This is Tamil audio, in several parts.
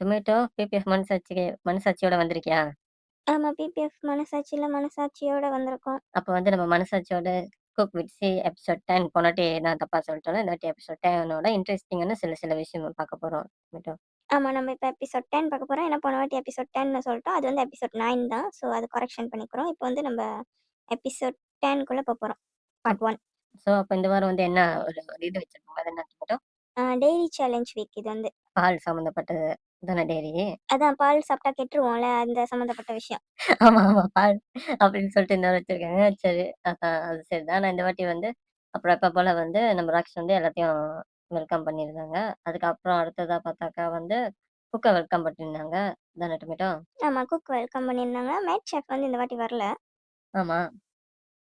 டொமேட்டோ, பிபிஎஃப் மனசாட்சியோட வந்திருக்கியா? ஆமா. பிபிஎஃப் மனசாட்சில மனசாட்சியோட வந்திருக்கோம். அப்ப வந்து நம்ம மனசாட்சியோட குக் வித் சி எபிசோட் 10 போனவாட்டி நான் தப்பா சொல்லிட்டேன்ல. இந்த வாட்டி எபிசோட் 10ஓட இன்ட்ரஸ்டிங்கான சில சில விஷயம் பார்க்க போறோம். டொமேட்டோ. ஆமா. நம்ம இப்ப எபிசோட் 10 பார்க்க போறோம். ஏன்னா போன வாட்டி எபிசோட் 10ன்னு சொல்லிட்டோம். அது வந்து எபிசோட் 9 தான். ஸோ அது கரெக்ஷன் பண்ணிக்கிறோம். இப்போ வந்து நம்ம எபிசோட் 10க்குள்ள போறோம். அப் பார்ட் 1. அப்ப இந்த வாரம் வந்து என்ன ஒரு இது வச்சிருக்கோம். அது என்ன டொமேட்டோ? டெய்லி சேலஞ்ச் வீக் இது வந்து. பால் சம்மந்தப்பட்டது தானே டெய்ரி? அதான் பால் சாப்பிட்டா கெட்டுருவோம்ல, அந்த சம்மந்தப்பட்ட விஷயம். ஆமா, ஆமா. பால் அப்படின்னு சொல்லிட்டு இன்னொரு வச்சிருக்காங்க. சரி. அது சரிதான். நான் இந்த வாட்டி வந்து அப்புறம் எப்ப போல வந்து நம்ம ராக்ஸ் வந்து எல்லாத்தையும் வெல்கம் பண்ணியிருந்தாங்க. அதுக்கப்புறம் அடுத்ததா பார்த்தாக்கா வந்து குக்க வெல்கம் பண்ணியிருந்தாங்க. தானே டொமேட்டோ? ஆமா. குக் வெல்கம் பண்ணியிருந்தாங்க. மேட் செஃப் வந்து இந்த வாட்டி வரல. ஆமா.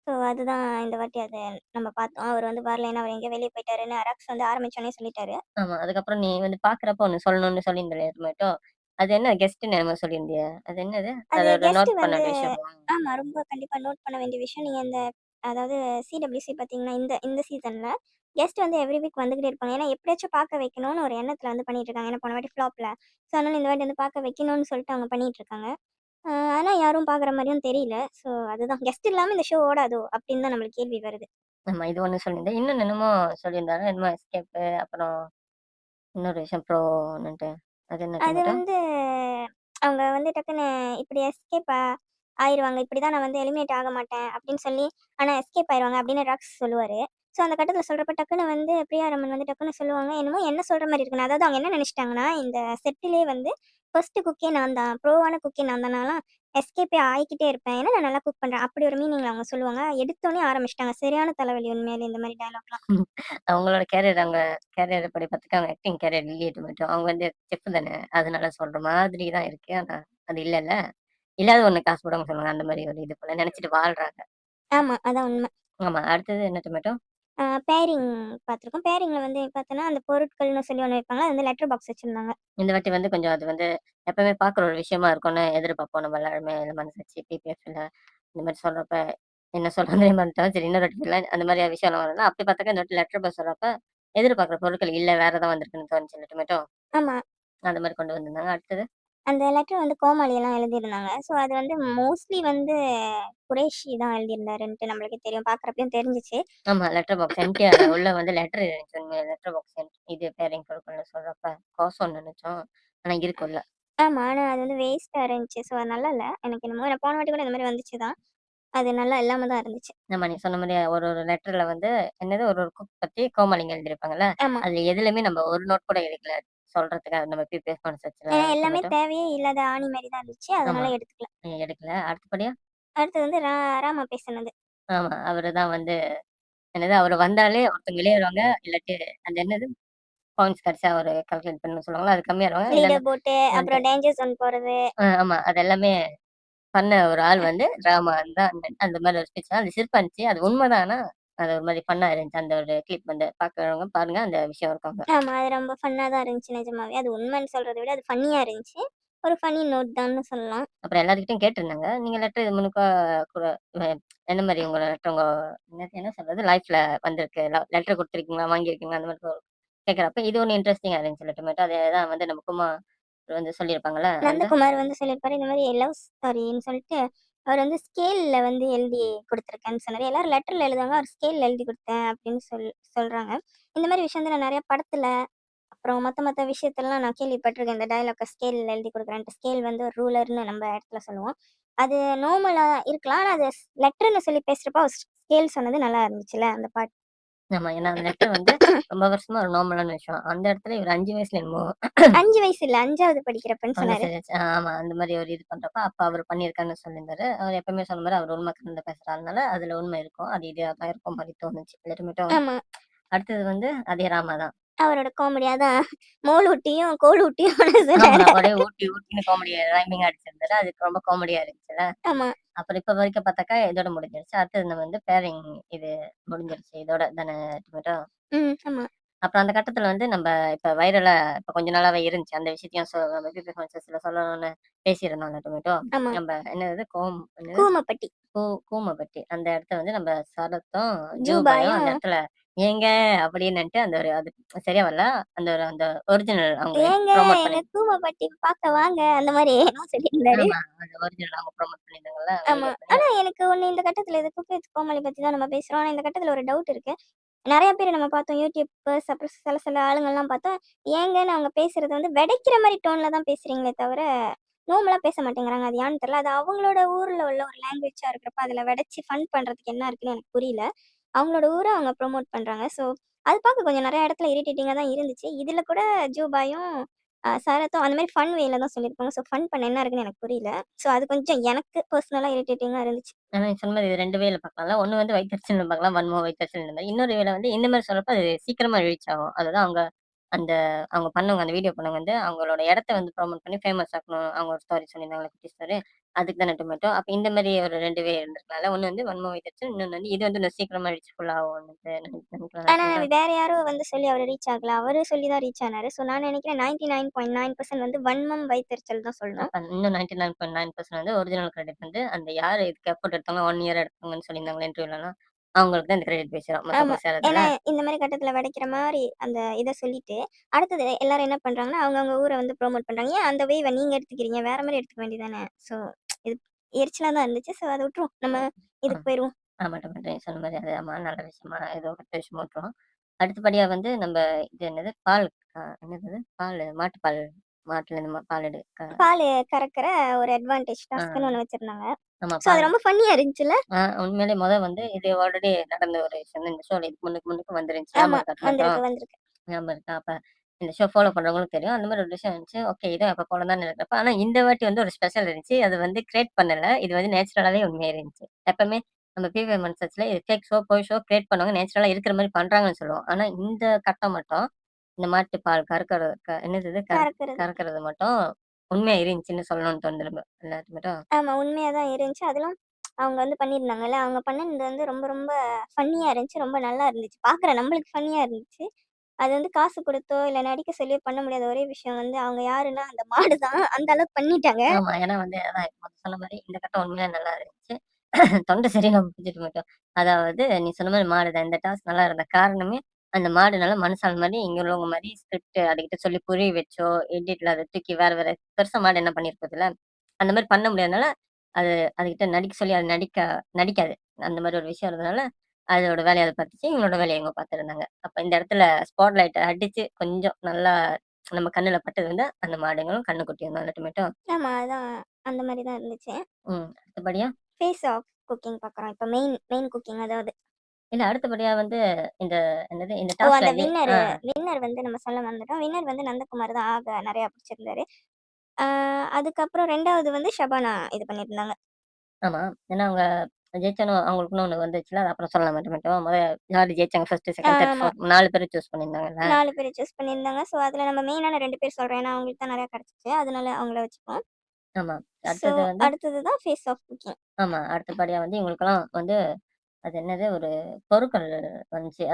ஸோ அதுதான் இந்த வாட்டி அத நம்ம பார்த்தோம். அவர் வந்து வரல. ஏன்னா அவர் எங்கேயோ வெளிய போயிட்டாருன்னு அராக்ஸ் வந்து ஆரம்பிச்சோனே சொல்லிட்டாரு. ஆமா. அதுக்கப்புறம் நீ வந்து பார்க்குறப்போ ஒண்ணு சொல்லணும்னு சொல்லியிருந்தல்ல டொமேட்டோ. அது என்ன கெஸ்ட்ன்னு என்னமோ சொல்லியிருந்தியே? அது என்னது? அது அது ஒரு கெஸ்ட் நோட் பண்ண வந்து வேண்டிய விஷயமா? ஆமா. ரொம்ப கண்டிப்பா நோட் பண்ண வேண்டிய விஷயம். நீங்க இந்த அதாவது சிடபிள்யூசி பார்த்தீங்கன்னா, இந்த இந்த சீசன்ல கெஸ்ட் வந்து எவ்ரி வீக் வந்துகிட்டே இருப்பாங்க. ஏன்னா, எப்படியாச்சும் பார்க்க வைக்கணும்னு ஒரு எண்ணத்துல வந்து பண்ணிட்டு இருக்காங்க. ஏன்னா, போன வாட்டி ஃப்ளாப்ல. ஸோ, அதனால இந்த வாட்டி வந்து பார்க்க வைக்கணும்னு சொல்லிட்டு அவங்க பண்ணிட்டு இருக்காங்க. ஆனா யாரும் பார்க்குற மாரியும் தெரியல. ஸோ, அதுதான் கெஸ்ட் இல்லாம இந்த ஷோ ஓடாதோ! அப்படின்னு தான் நம்மளுக்கு கேள்வி வருது. ஆமா. இது ஒண்ணு சொல்லியிருந்தேன். இன்னொன்னு என்னமோ சொல்லியிருந்தாரு. என்னமோ எஸ்கேப்பு அப்புறம் இன்னொரு விஷயம் ப்ரோன்னுட்டு. அது என்ன அது டொமேட்டோ? வந்து அவங்க வந்து டக்குன்னு இப்படி எஸ்கேப் ஆயிருவாங்க. இப்படி தான் நான் வந்து எலிமினேட் ஆக மாட்டேன் அப்படின்னு சொல்லி, ஆனா எஸ்கேப் ஆயிருவாங்க அப்படின்னு ராக்ஸ் சொல்லுவாரு. ஸோ அந்த கட்டத்தில சொல்றப்ப டக்குன்னு வந்து பிரியாரமன் வந்து டக்குன்னு சொல்லுவாங்க. என்னமோ என்ன சொல்ற மாரி இருக்குன்னு. அதாவது அவங்க என்ன நெனச்சுட்டாங்கன்னா, இந்த செட்டிலே வந்து ஃபர்ஸ்ட் குக்கே நான் தான். ப்ரோவான குக்கே நான் தான். நான்லாம் எஸ்கேப்பே ஆயிக்கிட்டே இருப்பேன். ஏன்னா நான் நல்லா குக் பண்றேன். அப்படி ஒரு மீனிங்ல அவங்க சொல்லுவாங்க. எடுத்தோனே ஆரம்பிச்சுட்டாங்க. சரியான தலைவலி உண்மையாலே இந்த மாரி டயலாக்லாம். அவங்களோட கேரியர் அவங்க கேரியர் படி பார்த்துட்டு அவங்க ஆக்டிங் கேரியர் இல்லையே டொமேட்டோ. அவங்க வந்து செஃப் தானே. அதனால சொல்ற மாதிரி தான் இருக்கு. ஆனா அது இல்லல்ல. இல்லாத ஒண்ணு காசு போடாம சொல்லுவாங்க. அந்த மாரி ஒரு இது போல நெனச்சுட்டு வாழ்றாங்க. ஆமா. அதான் உண்ம. ஆமா. அடுத்தது என்ன டொமேட்டோ? பேரிங் பார்த்துருக்கோம். பேரிங்ல வந்து பார்த்தோன்னா, அந்த பொருட்கள்னு சொல்லி ஒண்ணு வைப்பாங்க. அது வந்து லெட்டர் பாக்ஸ் வச்சிருந்தாங்க. இந்த வாட்டி வந்து கொஞ்சம் அது வந்து எப்பவுமே பார்க்குற ஒரு விஷயமா இருக்கும்னு எதிர்பார்ப்போம் நம்ம எல்லாருமே. மனசாட்சி, பிபிஎஃப்ல இந்த மாரி சொல்றப்ப என்ன சொல்றதுன்னே மறந்துட்டோம். சரி இன்னொரு வாட்டி சொல்லலாம். அந்த மாரி விஷயம்லாம் வரும்ல. அப்படி பார்த்தாக்கா இந்த வாட்டி லெட்டர் பாக்ஸ் சொல்றப்ப எதிர்பார்க்குற பொருட்கள் இல்ல. வேற ஏதோ வந்திருக்குன்னு தோணுச்சுல்ல டொமேட்டோ. ஆமா. அந்த மாரி கொண்டு வந்திருந்தாங்க. அடுத்தது அந்த லெட்டர் வந்து கோமாளிலாம் எழுதியிருந்தாங்க. ஸோ, அது வந்து மோஸ்ட்லி வந்து குரேஷி தான் எழுதியிருந்தாருன்ட்டு நம்மளுக்கே தெரியும். பார்க்குறப்பயும் தெரிஞ்சுச்சு. ஆமா லெட்டர் பாக்ஸ் எம்ப்டியா உள்ள வந்து லெட்டர் இருந்துச்சு. உண்மையா லெட்டர் பாக்ஸ் இது பேரிங் பொருட்கள்னு சொல்றப்ப கோசம்னு நெனச்சோம். ஆனா இருக்கு உள்ள. ஆமா. ஆனா அது வந்து வேஸ்ட்டா இருந்துச்சு. ஸோ, அது நல்லா இல்ல. எனக்கு என்னமோ நான் போன வாட்டி கூட இந்த மாரி வந்துச்சு தான். அது நல்லா இல்லாம தான் இருந்துச்சு. ஆமா நீ சொன்ன மாரி ஒரு ஒரு லெட்டர்ல வந்து என்னது ஒரு ஒரு குக் பத்தி கோமாளிங்க எழுதியிருப்பாங்கல்ல. ஆமா. அதுல எதுலயுமே நம்ம ஒரு நோட் கூட எடுக்கல. சொல்றதுக்காக நம்ம பிபிஎஃப் கான்செப்ட்ஸ்ல ஏன்னா எல்லாமே டொமேட்டோ. தேவையே இல்லாத ஆணி மாரி தான் இருந்துச்சு. ஆமா. அதனால எடுத்துக்கல. எடுக்கல. அடுத்தபடியா அடுத்தது வந்து ராமா பேசுனது. ஆமா. அவரு தான் வந்து என்னது அவரு வந்தாலே ஒருத்தவங்க வெளிய வருவாங்க. இல்லாட்டி அந்த என்னது பாயிண்ட்ஸ் கடைசியா ஒரு கால்குலேட் பண்ணணும்னு சொல்லுவாங்கல்ல. அது கம்மியாருவாங்க. இல்லன்னா லீடர் போட்டு, வந்துட்டு அப்புறம் டேஞ்சர் ஜோன் போறது. ஆமா. அது எல்லாமே பண்ண ஒரு ஆள் வந்து ராமான் தான். அந்த மாரி ஒரு ஸ்பீச் தான். அது சிரிப்பா இருந்துச்சு. அது உண்மதான். ஆனா, அது ஒரு மாரி ஃபன்னா இருந்துச்சு. அந்த ஒரு கிளிப் வந்து பார்க்குறவங்க பாருங்க. அந்த விஷயம் இருக்கும் அங்க. ஆமா. அது ரொம்ப ஃபன்னா தான் இருந்துச்சு நிஜமாவே. அது உண்மைன்னு சொல்றத விட அது ஃபன்னியா இருந்துச்சு. ஒரு ஃபன்னி நோட் தான்னு சொல்லலாம். அப்புறம் எல்லாத்துக்கிட்டயும் கேட்டிருந்தாங்க. நீங்க லெட்டர் இது முன்னுக்கா கூட வ எந்த மாரி உங்க லெட்டர் உங்க என்ன என்ன சொல்றது? லைஃப்ல வந்திருக்கு. லெட்டர் குடுத்துருக்கீங்களா? வாங்கியிருக்கீங்களா? அந்த மாரி கேட்கிறப்ப இது ஒண்ணு இன்ட்ரஸ்டிங்கா இருந்துச்சு லெட்டர்மேட்டு. அதேதான் வந்து நம்ம குமார் வந்து சொல்லியிருப்பாங்கல்ல. அந்த நந்தகுமார் வந்து சொல்லியிருப்பாரு, இந்த மாரி லவ் ஸ்டோரின்னு சொல்லிட்டு, அவர் வந்து ஸ்கேல்ல வந்து எழுதி குடுத்துருக்கேன்னு சொன்னாரு. எல்லாரும் லெட்டர்ல எழுதுவாங்க. அவர் ஸ்கேல்ல எழுதி குடுத்தேன் அப்படின்னு சொல்றாங்க. இந்த மாரி விஷயம் வந்து நான் நெறைய படத்துல, அப்புறம் மத்த மத்த விஷயத்தலாம் நான் கேள்விப்பட்டுருக்கேன். இந்த டயலாக்க ஸ்கேல்ல எழுதி குடுக்குறேன்ட்டு. ஸ்கேல் வந்து ஒரு ரூலர்ன்னு நம்ம இடத்துல சொல்லுவோம். அது நார்மலா இருக்கலாம். ஆனா அது லெட்டர்ன்னு சொல்லி பேசுறப்போ அவர் ஸ்கேல் சொன்னது நல்லா இருந்துச்சுல்ல அந்த பாட்டு. ஆமா. ஏன்னா அந்த லெட்டர் வந்து ரொம்ப வருஷமா ஒரு நார்மலான விஷயம். அந்த இடத்துல இவரு 5 வயசுல என்னமோ 5 வயசு இல்ல 5வது படிக்கிறப்பன்னு அந்த சொன்னாரு. சரி ஆமா. அந்த மாரி ஒரு இது பண்றப்ப, அப்ப அவரு பண்ணியிருக்காருன்னு சொல்லியிருந்தாரு. அவர் எப்பவுமே சொன்ன மாரி அவர் உண்மை கலந்து பேசுற ஆள்னால, அதுல உண்மை இருக்கும். அது இதா தான் இருக்கும் மாரி தோணுச்சு. லெட்டர்மேட்டும் ஆமா. அடுத்தது வந்து அதே ராமா தான். அவரோட காமெடி அதான் மோள் ஊட்டியும், கோல் ஊட்டியும் ஆமா. சொன்னாரு. ஒரே ஊட்டி ஊட்டின்னு காமெடி ரைமிங்கா அடிச்சிருந்தாரு. அது ரொம்ப காமெடியா இருந்துச்சுல்ல. ஆமா. அப்புறம் இப்ப வரைக்கும் பார்த்தாக்கா, இதோட முடிஞ்சிருச்சு. அடுத்தது நம்ம வந்து பேரிங் இது முடிஞ்சிருச்சு. இதோட தானே டொமேட்டோ? ம். ஆமா. அப்புறம் அந்த கட்டத்துல வந்து நம்ப இப்ப வைரலா இப்ப கொஞ்ச நாளாவே இருந்துச்சு. அந்த விஷயத்தையும் நம்ம பிபி கான்ஷியஸ்ல சொல்லணும்னு பேசியிருந்தோம்ல டொமேட்டோ. ஆமா. நம்ப என்னது என்னது கூமப்பட்டி. கூமபட்டி. அந்த இடத்த வந்து நம்ம சரத்தும், ஜூபாயும் அந்த ஜூபாயும் இடத்துல ஏங்க அப்படின்னுட்டு அந்த ஒரு அது சரியா வரல. அந்த ஒரிஜினல் அவங்க ஏங்க ப்ரமோட் எங்க பண்ணி கூவ பட்டி பார்க்க வாங்க அந்த மாரி என்னமோ சொல்லியிருந்தாரு. ஆமா. அந்த ஒரிஜினல் அவங்க ப்ரமோட் பண்ணியிருந்தாங்கல்ல ஆமா. வீடியோ பண்ணி. ஆனா எனக்கு ஒண்ணு இந்த கட்டத்துல இது குக் வித் கோமாளி பத்தி தான் நம்ம பேசுறோம். ஆனா இந்த கட்டத்துல ஒரு டவுட் இருக்கு. நெறைய பேர் நம்ம பார்த்தோம் யூடியூபர்ஸ் அப்புறம் சில சில ஆளுங்கலாம் பார்த்தோம். ஏங்கன்னு அவங்க பேசுறது வந்து வெடைக்கிற மாரி டோன்ல தான் பேசுறீங்களே தவிர, நார்மலா பேச மாட்டேங்கிறாங்க. அது ஏன்னு தெரியல. அது அவங்களோட ஊர்ல உள்ள ஒரு லாங்குவேஜா இருக்கிறப்ப, அதுல வெடச்சு ஃபன் பண்றதுக்கு என்ன இருக்குன்னு எனக்கு புரியல. அவங்களோட ஊர அவங்க ப்ரமோட் பண்றாங்க. ஸோ, அது பார்க்க கொஞ்சம் நெறைய இடத்துல இரிட்டேட்டிங்கா தான் இருந்துச்சு. இதுல கூட ஜூபாயும், சரத்தும் அந்த மாரி ஃபன் வேல தான் சொல்லியிருப்பாங்க. ஸோ, ஃபன் பண்ண என்ன இருக்குன்னு எனக்கு புரியல. ஸோ, அது கொஞ்சம் எனக்கு பர்சனலா இரிட்டேட்டிங்கா இருந்துச்சு. ஆனா நீங்க சொன்ன மாரி இது 2 வேல பார்க்கலாம்ல. ஒண்ணு வந்து வயித்தெரிச்சல்னு பார்க்கலாம். வன்மம் வயித்தெரிச்சல் இந்த மாரி. இன்னொரு வேல வந்து இந்த மாரி சொல்றப்ப அது சீக்கிரமா ரீச் ஆகும். அதுதான் அந்த அவங்க பண்ணவங்க அந்த வீடியோ பண்ணவங்க வந்து அவங்களோட இடத்த வந்து ப்ரமோட் பண்ணி ஃபேமஸ் ஆக்கணும். அவங்க ஒரு ஸ்டோரி சொல்லியிருந்தாங்கல்ல குட்டி ஸ்டோரி. அதுக்கு தானே டொமேட்டோ. அப்ப இந்த மாரி ஒரு 2 வே இருந்திருக்கலாம்ல. ஒண்ணு வந்து வன்மம் வயித்தெரிச்சல். இன்னொன்னு வந்து இது வந்து இன்னும் சீக்கிரமா ரீச்ஃபுல் ஆகும்ன்னுட்டு நினைக்கலாம் ஆனா டொமேட்டோ. வேற யாரோ வந்து சொல்லி அவரு ரீச் ஆகல. அவரு சொல்லி தான் ரீச் ஆனாரு. ஸோ, நான் நெனைக்கிறேன் 99.9% வந்து வன்மம், வைத்தெரிச்சல் தான் சொல்லணும். அப்ப இன்னும் 99.9% வந்து ஒரிஜினல் கிரெடிட் வந்து அந்த யாரு இதுக்கு எஃபோர்ட் எடுத்தாங்களோ 1 இயர் எடுத்தாங்கன்னு சொல்லியிருந்தாங்கல்ல இன்டர்வியூலலாம். அவங்களுக்கு தான் இந்த கிரெடிட் போய் சேரும். ஆமா. மத்தவங்களுக்கு ஏன்னா, சேராதுல்ல. இந்த மாரி கட்டத்துல வெடைக்கிற மாரி அந்த இத சொல்லிட்டு, அடுத்தது எல்லாரும் என்ன பண்றாங்கன்னா, அவங்கவங்க ஊர வந்து ப்ரோமோட் பண்றாங்க. ஏன் அந்த வேவ நீங்க எடுத்துக்கிறீங்க? வேற மாரி எடுத்துக்க வேண்டியது தானே! ஸோ, இது எரிச்சலா தான் இருந்துச்சு. ஸோ, அத விட்டுருவோம். நம்ம அ. இதுக்கு போயிருவோம். ஆமா டொமேட்டோ நீங்க சொன்ன மாரி அது ஆமா நல்ல விஷயமா ஏதோ கெட்ட விஷயமா விட்டுருவோம். அடுத்தபடியா வந்து நம்ப இது என்னது பால் என்னது அது? பாலு மாட்டுப்பால் மாட்டுலேருந்து பால் பாலு கறக்கிற ஒரு அட்வான்டேஜ் ஆ டாஸ்க்ன்னு ஒண்ணு வச்சிருந்தாங்க. ஆமா ஸோ, அது பால் ரொம்ப ஃபன்னியா இருந்துச்சுல்ல? உண்மையிலேயே வந்து இது ஆல்ரெடி நடந்த ஒரு விஷயம் தான். இந்த ஷோல இதுக்கு முன்னுக்கு வந்துருந்துச்சு. ஞாபகம் ஆமா. இருக்கா டொமேட்டோ? வந்திருக்கு, வந்திருக்கு. ஞாபகம் இருக்கா? அப்ப இந்த ஷோ ஃபாலோ பண்றவங்களுக்கு தெரியும். அந்த மாரி ஒரு விஷயம் இருந்துச்சு. ஓகே இதுவும் எப்ப போல தான் இருக்கிறப்ப, ஆனா இந்த வாட்டி வந்து ஒரு ஸ்பெஷல் இருந்துச்சு. அது வந்து கிரியேட் பண்ணல. இது வந்து நேச்சுரலாவே உண்மையா இருந்துச்சு. எப்பவுமே நம்ம பிவிஎம் மன்சஸ்ல இது ஃபேக் ஷோ, பொய் ஷோ கிரியேட் பண்ணுவாங்க. நேச்சுரலா இருக்கிற மாரி பண்றாங்கன்னு சொல்லுவோம். ஆனா இந்த கட்டம் மட்டும் இந்த மாட்டு பால் கறக்கிறது என்னது இது? கறக்கிறது. கறக்கிறது மட்டும் உண்மையா இருந்துச்சுன்னு சொல்லணும்னு தோணுது நம்ம எல்லாத்துமட்டும். ஆமா. உண்மையா தான் இருந்துச்சு. அதிலும் அவங்க வந்து பண்ணியிருந்தாங்கல்ல. அவங்க பண்ணது வந்து ரொம்ப ரொம்ப ஃபன்னியா இருந்துச்சு. ரொம்ப நல்லா இருந்துச்சு. பார்க்குற நம்மளுக்கு ஃபன்னியா இருந்துச்சு. அது வந்து காசு குடுத்தோ, இல்ல நடிக்க சொல்லியோ பண்ண முடியாத ஒரே விஷயம் வந்து அவங்க யாருன்னா, அந்த மாடு தான். அந்த அளவுக்கு பண்ணிட்டாங்க. ஆமா. ஏன்னா வந்து அதான் மொத சொன்ன மாரி இந்த கட்டம் உண்மையா நல்லா இருந்துச்சு. தொண்டை சரியில்லாம பிடிச்சிட்டு போயிட்டோம். அதாவது நீ சொன்ன மாரி மாடு தான். இந்த டாஸ்க் நல்லா இருந்த காரணமே, அந்த மாடு நல்லா மனுஷாள் மாரி, இங்க உள்ளவங்க மாரி ஸ்கிரிப்ட் அதுகிட்ட சொல்லி புரிய வச்சோ, எடிட்ல அத தூக்கி வேற வேற பெருசா மாடு என்ன பண்ணியிருக்குதுல்ல. அந்த மாரி பண்ண முடியாதனால, அது அதுகிட்ட நடிக்க சொல்லி அது நடிக்காது. அந்த மாரி ஒரு விஷயம் இருந்தனால, அதோட வேலைய அது பார்த்துச்சு. இவங்களோட வேலைய இவங்க பார்த்துருந்தாங்க. அப்ப இந்த இடத்துல ஸ்பாட் லைட்ட அடிச்சு கொஞ்சம் நல்லா நம்ம கண்ணுல பட்டது வந்து அந்த மாடுங்களும், கன்னுக்குட்டியும் தான் டொமேட்டோ. ஆமா. அதான் அந்த மாரி தான் இருந்துச்சு. அடுத்தபடியா ஃபேஸ் ஆஃப் குக்கிங் பார்க்குறோம். இப்ப மெயின் மெயின் குக்கிங் அதாவது. இல்ல அடுத்தபடியா வந்து இந்த என்னது இந்த ஓ! டாஸ்க்ல அந்த வந்து ஆ வின்னர் வந்து நம்ம சொல்ல மறந்துட்டோம். வின்னர் வந்து நந்தகுமார் தான் நெறையா பிடிச்சிருந்தாரு. ஆ அதுக்கப்புறம் 2வது வந்து ஷபானா இது பண்ணியிருந்தாங்க. ஆமா. ஏன்னா அவங்க ஜெயிச்சோனே அவங்களுக்குன்னு ஒண்ணு வந்துச்சுல்ல. அது அப்புறம் சொல்லலாம் மட்டும். யாரு ஜெயிச்சாங்க 1, 2, 3, ஆமா. 4 பேர சூஸ் பண்ணியிருந்தாங்கல்ல. 4 பேர சூஸ் பண்ணியிருந்தாங்க. ஸோ, அதுல நம்ம மெயினான 2 பேர் சொல்றோம். ஏன்னா, அவங்களுக்கு தான் நெறையா கிடைச்சுச்சு. அதனால அவங்கள வச்சுப்போம். ஆமா. ஸோ, அடுத்தது வந்து அடுத்தது தான் ஃபேஸ் ஆஃப் குக்கிங். ஆமா. அடுத்தபடியா வந்து இவங்களுக்கெல்லாம் வந்து அது என்னது ஒரு பொருட்கள் வந்துச்சு.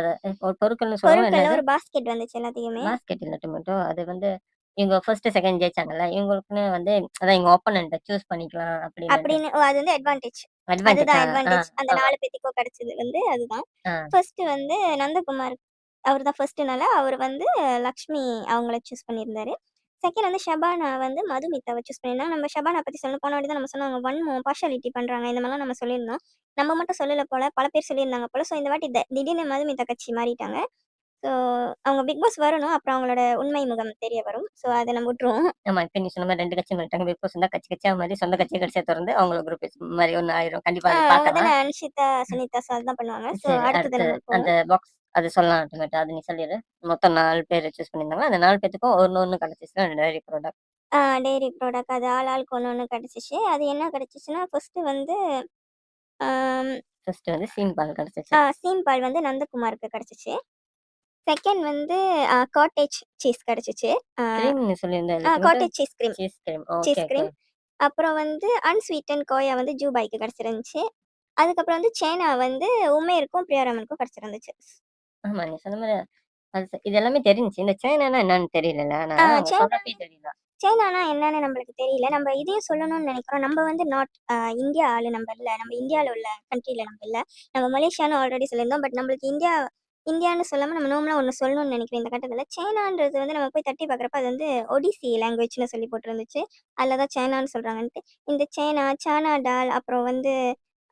ஒரு பொருட்கள்னு சொல்லுவோம் பொருட்கள்ல என்னது? ஒரு பாஸ்கெட் வந்துச்சு எல்லாத்துக்குமே. பாஸ்கெட் இல்ல டொமேட்டோ. அது வந்து இவங்க 1, 2 ஜெயிச்சாங்கல்ல. இவங்களுக்குன்னு வந்து அதான் எங்க ஒப்போனன்ட்ட சூஸ் பண்ணிக்கலாம் அப்படின்னுட்டு. அப்படின்னு அது வந்து அட்வான்டேஜ். அதுதான் அட்வான்டேஜா? அட்வான்டேஜ். அந்த ஆமா. 4 பேத்துக்கும் கிடைச்சது வந்து அதுதான். ஆ. ஃபர்ஸ்ட்டு வந்து நந்தகுமார் அவர் தான் ஃபர்ஸ்ட்டுனால, அவரு வந்து லக்ஷ்மி அவங்கள சூஸ் பண்ணியிருந்தாரு. செகண்ட் வந்து ஷபானா வந்து மதுமிதாவ சூஸ் பண்ணியிருந்தாங்க. நம்ம ஷபானா பத்தி சொல்லணும். போன வாட்டி தான் நம்ம சொன்னோம். அவங்க வன்மம், பார்ஷியாலிட்டி பண்றாங்க. இந்த மாரிலாம் நம்ம சொல்லியிருந்தோம். நம்ம மட்டும் சொல்லல போல. பல பேர் சொல்லியிருந்தாங்க போல. ஸோ இந்த வாட்டி திடீர்னு மதுமிதா கட்சி மாறிட்டாங்க. ஸோ அவங்க பிக் பாஸ் வரணும். அப்புறம் அவங்களோட உண்மை முகம் தெரிய வரும். ஸோ அத நம்ம விட்டுருவோம். ஆமா. இப்ப நீ சொன்ன மாரி 2 கட்சி மாறிட்டாங்க. பிக் பாஸ் வந்தா கட்சி கட்சியா மாறி சொந்த கட்சிய கடைசியா தொறந்து அவங்கள குரூப் மாரி ஒண்ணு ஆயிரும். கண்டிப்பா அது அவங்க தானே பார்க்கலாம். அன்ஷிதா, சுனிதா ஸோ அதுதான் பண்ணுவாங்க. ஸோ சரி அடுத்தது அடுத்து நம்ம அந்த போவோம். பாக்ஸ் அது சொல்லலாம் டொமேட்டோ. அது நீ சொல்லிரு. மொத்தம் 4 பேர் சூஸ் பண்ணியிருந்தாங்க. அந்த 4 பேத்துக்கும் ஒண்ணு கிடைச்சுச்சுன்னா டைரி ப்ராடக்ட். டெய்ரி ப்ராடக்ட் அது ஆளாளுக்கு ஒண்ணு ஒண்ணு கிடைச்சுச்சு. அது என்ன கிடைச்சுச்சுன்னா, ஃபர்ஸ்ட்டு வந்து ஆம் ஃபர்ஸ்ட் வந்து சீம் பால் கிடைச்சுச்சு. சீம் பால் வந்து நந்தகுமாருக்கு கிடைச்சுச்சு. செகண்ட் வந்து காட்டேஜ் சீஸ் கிடைச்சுச்சு. அ கிரீம் நீ சொல்லியிருந்த இல்ல ஆ tomato? Cottage cheese cream cheese cream. Okay, cheese okay. Cream. அப்புறம் வந்து அன்ஸ்வீட்டன்ட் கோயா வந்து ஜூபாய்க்கு கிடைச்சிருந்துச்சு. அதுக்கப்புறம் வந்து சேனா வந்து உமேருக்கும், பிரியாரமனுக்கும் கிடைச்சிருந்துச்சு. ஆமா நீ சொன்ன மாரி இது எல்லாமே தெரிஞ்சுச்சு. இந்த சைனானா என்னன்னு தெரியலல்ல. ஆனா அவங்க சைனா சொல்றப்பயே தெரியல. சைனானா என்னன்னு நம்மளுக்கு தெரியல. நம்ம இதையும் சொல்லணும்னு நெனைக்கிறோம். நம்ம வந்து இந்தியா ஆளு நம்ம இல்ல. நம்ம இந்தியால உள்ள கண்ட்ரில நம்ம இல்ல. நம்ம மலேசியான்னு ஆல்ரெடி சொல்லியிருந்தோம். பட் நம்மளுக்கு இந்தியா இந்தியான்னு சொல்லாம நம்ம நார்மலா ஒண்ணு சொல்லணும்னு நெனைக்கிறேன் இந்த கட்டத்துல. சைனான்றது வந்து நம்ம போய் தட்டி பார்க்குறப்ப அது வந்து ஒடிசி லாங்குவேஜ்ன்னு சொல்லி போட்டிருந்துச்சு. அதில தான் சைனான்னு சொல்றாங்கன்ட்டு. இந்த சைனா, சானா டால் அப்புறம் வந்து